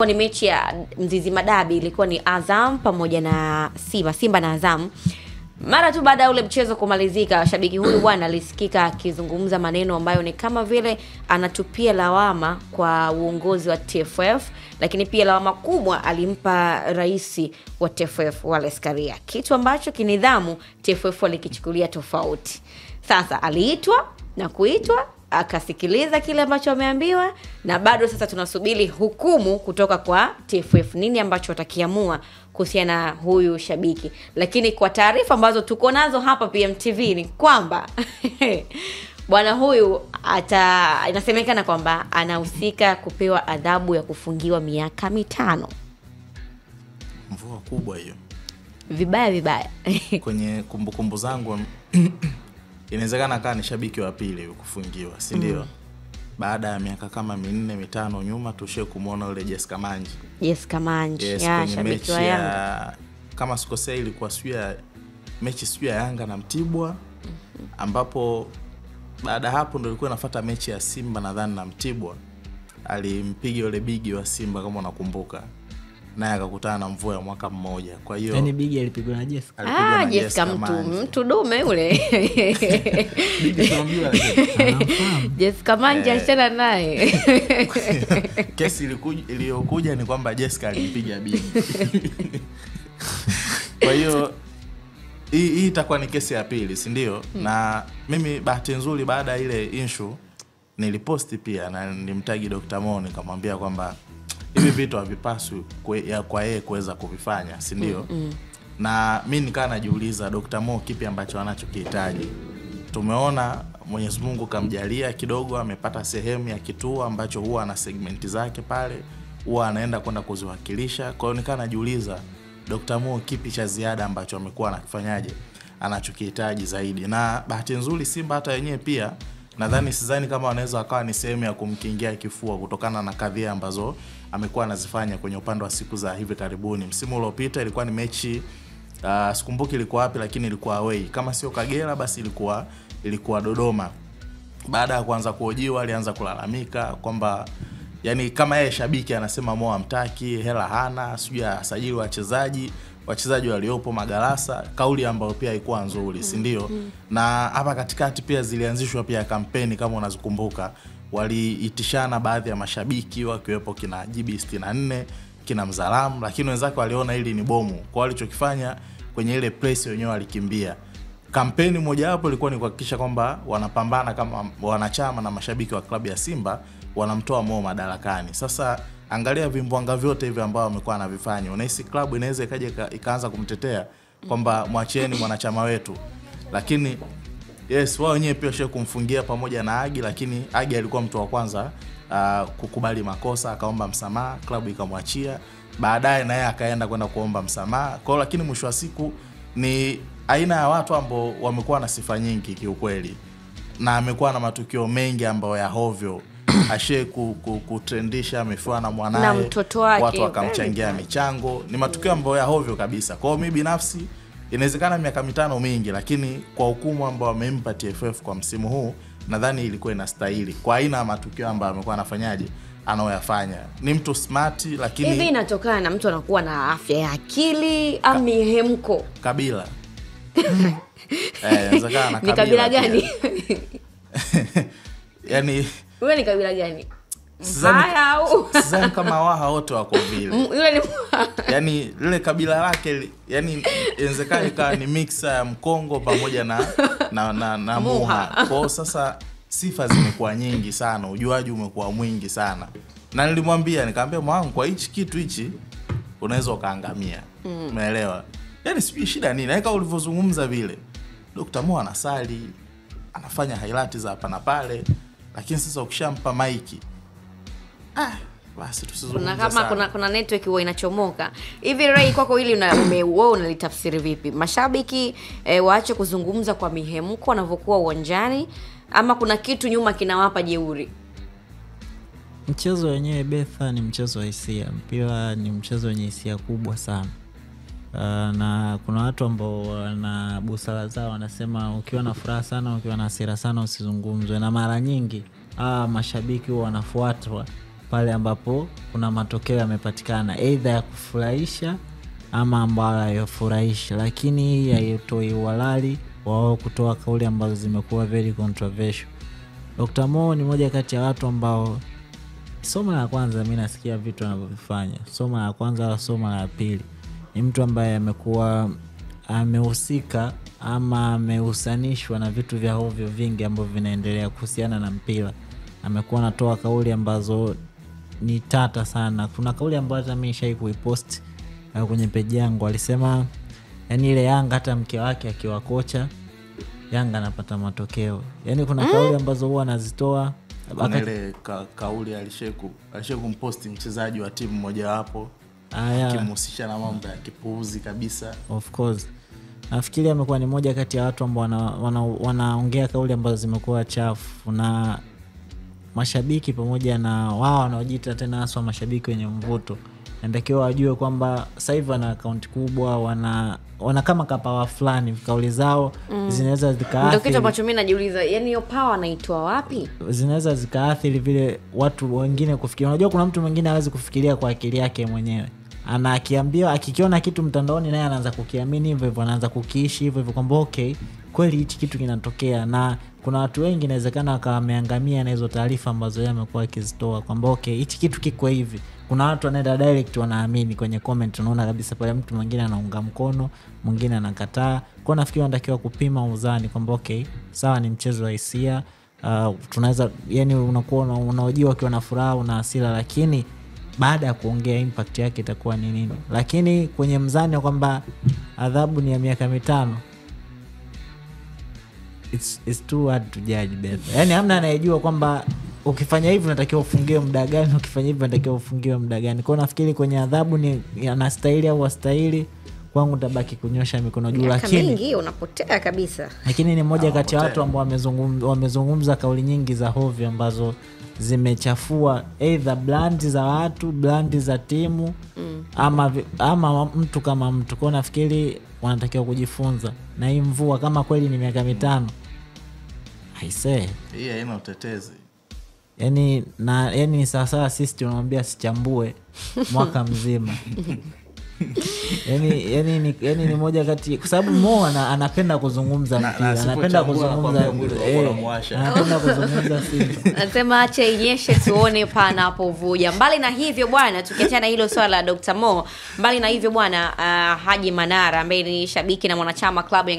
ilikuwa ni mechi ya Mzizima Dabi, ilikuwa ni Azam pamoja na Simba na Azam. Mara tu baada ya ule mchezo kumalizika, shabiki huyu bwana alisikika akizungumza maneno ambayo ni kama vile anatupia lawama kwa uongozi wa TFF, lakini pia lawama kubwa alimpa rais wa TFF Wallace Karia, kitu ambacho kinidhamu TFF walikichukulia tofauti. Sasa aliitwa na kuitwa, akasikiliza kile ambacho ameambiwa, na bado sasa tunasubiri hukumu kutoka kwa TFF, nini ambacho watakiamua kuhusiana na huyu shabiki. Lakini kwa taarifa ambazo tuko nazo hapa PMTV ni kwamba bwana huyu inasemekana kwamba anahusika kupewa adhabu ya kufungiwa miaka 5. Mvua kubwa hiyo. Vibaya. Kwenye kumbukumbu zangu inawezekana kama ni shabiki wa pili kufungiwa, si ndio? Baada ya miaka kama 4-5 nyuma tushe kumuona yule Jessica Manji. Yes, shabiki wa Yanga. Kama sikosei ilikuwa mechi ya Yanga na Mtibwa, ambapo baada hapo ndio ilikuwa inafuata mechi ya Simba nadhani na Mtibwa. Alimpiga yule bigi wa Simba kama unakumbuka. Naye akakutana na mvua ya mwaka mmoja. Kwa hiyo yani bigi alipigwa na Jessica. Jessica mtu dume yule. Bigi tunaambiwa Jessica Manji achana naye. Kesi iliyokuja ni kwamba Jessica alimpiga bigi. Kwa hiyo hii itakuwa ni kesi ya pili, si ndio? Na mimi bahati nzuri baada ya ile issue niliposti pia na nilimtagi Dr. Mo, nikamwambia kwamba hivi vitu havipaswi kwa yeye kuweza kuvifanya, si ndio? Na mimi nikaa najiuliza Dr. Mo kipi ambacho anachokihitaji. Tumeona Mwenyezi Mungu kamjalia kidogo, amepata sehemu ya kituo ambacho huwa ana segmenti zake pale, huwa anaenda kwenda kuziwakilisha. Kwa hiyo nikaa najiuliza Dr. Mo kipi cha ziada ambacho amekuwa anakifanyaje, anachokihitaji zaidi. Na bahati nzuri Simba hata wenyewe pia sidhani kama wanaweza wakawa ni sehemu ya kumkingia kifua kutokana na kadhia ambazo amekuwa anazifanya kwenye upande wa siku za hivi karibuni. Msimu uliopita ilikuwa ni mechi sikumbuki ilikuwa wapi, lakini ilikuwa away. Kama sio Kagera basi ilikuwa Dodoma. Baada ya kuanza kuhojiwa alianza kulalamika kwamba yani kama yeye shabiki anasema Mo amtaki, hela hana, sijui asajili wachezaji waliopo magalasa, kauli ambayo pia haikuwa nzuri, si ndio? Na hapa katikati pia zilianzishwa pia kampeni kama unazikumbuka. Waliitishana baadhi ya mashabiki wakiwepo kina GB64, kina Mzalamu, lakini wenzake waliona hili ni bomu. Kwa walichokifanya kwenye ile press wenyewe walikimbia. Kampeni moja hapo ilikuwa ni kuhakikisha kwamba wanapambana kama wanachama na mashabiki wa klabu ya Simba wanamtoa Mo madarakani. Sasa angalia vimbwanga vyote hivi ambao wamekuwa anavifanya. Unahisi klabu inaweza ikaanza kumtetea kwamba mwachieni mwanachama wetu. Lakini yes, wao wenyewe pia washio kumfungia pamoja na Agi, lakini Agi alikuwa mtu wa kwanza kukubali makosa, akaomba msamaha, klabu ikamwachia. Baadaye naye akaenda kwenda kuomba msamaha. Kwa lakini mwisho wa siku ni aina ya watu ambao wamekuwa na sifa nyingi kiukweli. Na amekuwa na matukio mengi ambayo ya hovyo. Ashe kutrendisha amefuana na mwanae na mtoto wake, watu wakamchangia michango. Ni matukio ambayo ya hovyo kabisa. Kwa hiyo mimi binafsi inawezekana miaka 5 mingi, lakini kwa hukumu ambayo wamempa TFF kwa msimu huu nadhani ilikuwa inastahili kwa aina ya matukio ambayo amekuwa anafanyaje anaoyafanya. Ni mtu smart, lakini hivi inatokana na mtu anakuwa na afya ya akili au mihemko kabila. Inawezekana na kabila. Ni kabila gani? Yani wewe ni kabila gani? Haya au sidhani kama waha wote wako vile. Yule ni yani lile kabila lake yani inawezekana ikawa ni mix ya Mkongo pamoja na Muha. Kwa sasa sifa zimekuwa nyingi sana, ujuaji umekuwa mwingi sana. Na nikamwambia mwanangu kwa hichi kitu hichi unaweza ukaangamia. Umeelewa? Yani sijui shida nini. Kama ulivyozungumza vile. Dr. Mo anasali, anafanya highlights za hapa na pale, lakini sasa ukishampa maiki basi tusizungumze kama kuna network huwa inachomoka. Hivi Ray, kwako hili wewe unalitafsiri vipi? Mashabiki waache kuzungumza kwa mihemko wanavyokuwa uwanjani, ama kuna kitu nyuma kinawapa jeuri? Mchezo wenyewe Betha ni mchezo wa hisia. Mpira ni mchezo wenye hisia kubwa sana. Na kuna watu ambao wana busara zao wanasema ukiwa na furaha sana, ukiwa na hasira sana usizungumzwe. Na mara nyingi mashabiki wanafuatwa pale ambapo kuna matokeo yamepatikana either ya kufurahisha ama ambayo hayafurahishi, lakini haitoi uhalali wao kutoa kauli ambazo zimekuwa very controversial. Dr. Mo ni moja kati ya watu ambao somo la kwanza mimi nasikia vitu anavyofanya. Somo la kwanza au somo la pili, ni mtu ambaye amekuwa amehusika ama amehusanishwa na vitu vya hovyo vingi ambavyo vinaendelea kuhusiana na mpira. Amekuwa anatoa kauli ambazo ni tata sana. Kuna kauli ambayo hata mimi nishai kuipost kwenye page yangu. Alisema yani ile Yanga hata mke wake akiwa kocha Yanga anapata matokeo. Yani kuna kauli ambazo huwa anazitoa. Kuna ile kauli alishakumposti mchezaji wa timu moja wapo akimhusisha na mambo ya kipuuzi kabisa. Of course. Nafikiri amekuwa ni moja kati ya watu ambao wanaongea kauli ambazo zimekuwa chafu, na mashabiki pamoja na wao wanaojiita tena haswa mashabiki wenye mvuto natakiwa wajue kwamba sasa hivi wana account kubwa, wana kama kapawa fulani, kauli zao zinaweza zikaathiri. Ndio kitu ambacho mimi najiuliza, yani hiyo power anaitoa wapi? Zinaweza zikaathiri vile watu wengine kufikiria. Unajua kuna mtu mwingine hawezi kufikiria kwa akili yake mwenyewe. Akikiona kitu mtandaoni naye anaanza kukiamini hivyo hivyo, anaanza kukiishi hivyo hivyo kwamba okay, kweli hichi kitu kinatokea. Na kuna watu wengi inawezekana wakameangamia na hizo taarifa ambazo yeye amekuwa akizitoa kwamba okay, hichi kitu kiko hivi. Kuna watu wanaenda direct wanaamini kwenye comment, unaona kabisa pale mtu mwingine anaunga mkono, mwingine anakataa. Kwa nafikiri wanatakiwa kupima uzani kwamba okay, sawa ni mchezo wa hisia, tunaweza yani unakuwa unaojiwa ukiwa na furaha na hasira, lakini baada ya kuongea impact yake itakuwa ni nini. Lakini kwenye mzani kwamba adhabu ni ya miaka 5, it's too hard to judge better. Yani hamna anayejua kwamba ukifanya hivi unatakiwa ufungiwe muda gani, ukifanya hivi unatakiwa ufungiwe muda gani. Kwa nafikiri kwenye adhabu ni anastahili au hastahili, kwangu tabaki kunyosha mikono juu, lakini mingi unapotea kabisa. Lakini ni moja kati ya watu ambao wamezungumza kauli nyingi za hovyo ambazo zimechafua either brand za watu, brand za timu, ama mtu kama mtu. Kwa nafikiri wanatakiwa kujifunza na hii mvua kama kweli ni miaka 5. I say hii haina utetezi. Yani sasa sisi tunamwambia sichambue mwaka mzima. Yani ni moja kati, kwa sababu Mo anapenda kuzungumza mpira, anapenda kuzungumza Simba. Anasema acha inyeshe tuone panapovuja. Mbali na hivyo bwana, tukiachana hilo swala la Dr. Mo, mbali na hivyo bwana, Haji Manara ambaye ni shabiki na mwanachama klabu ya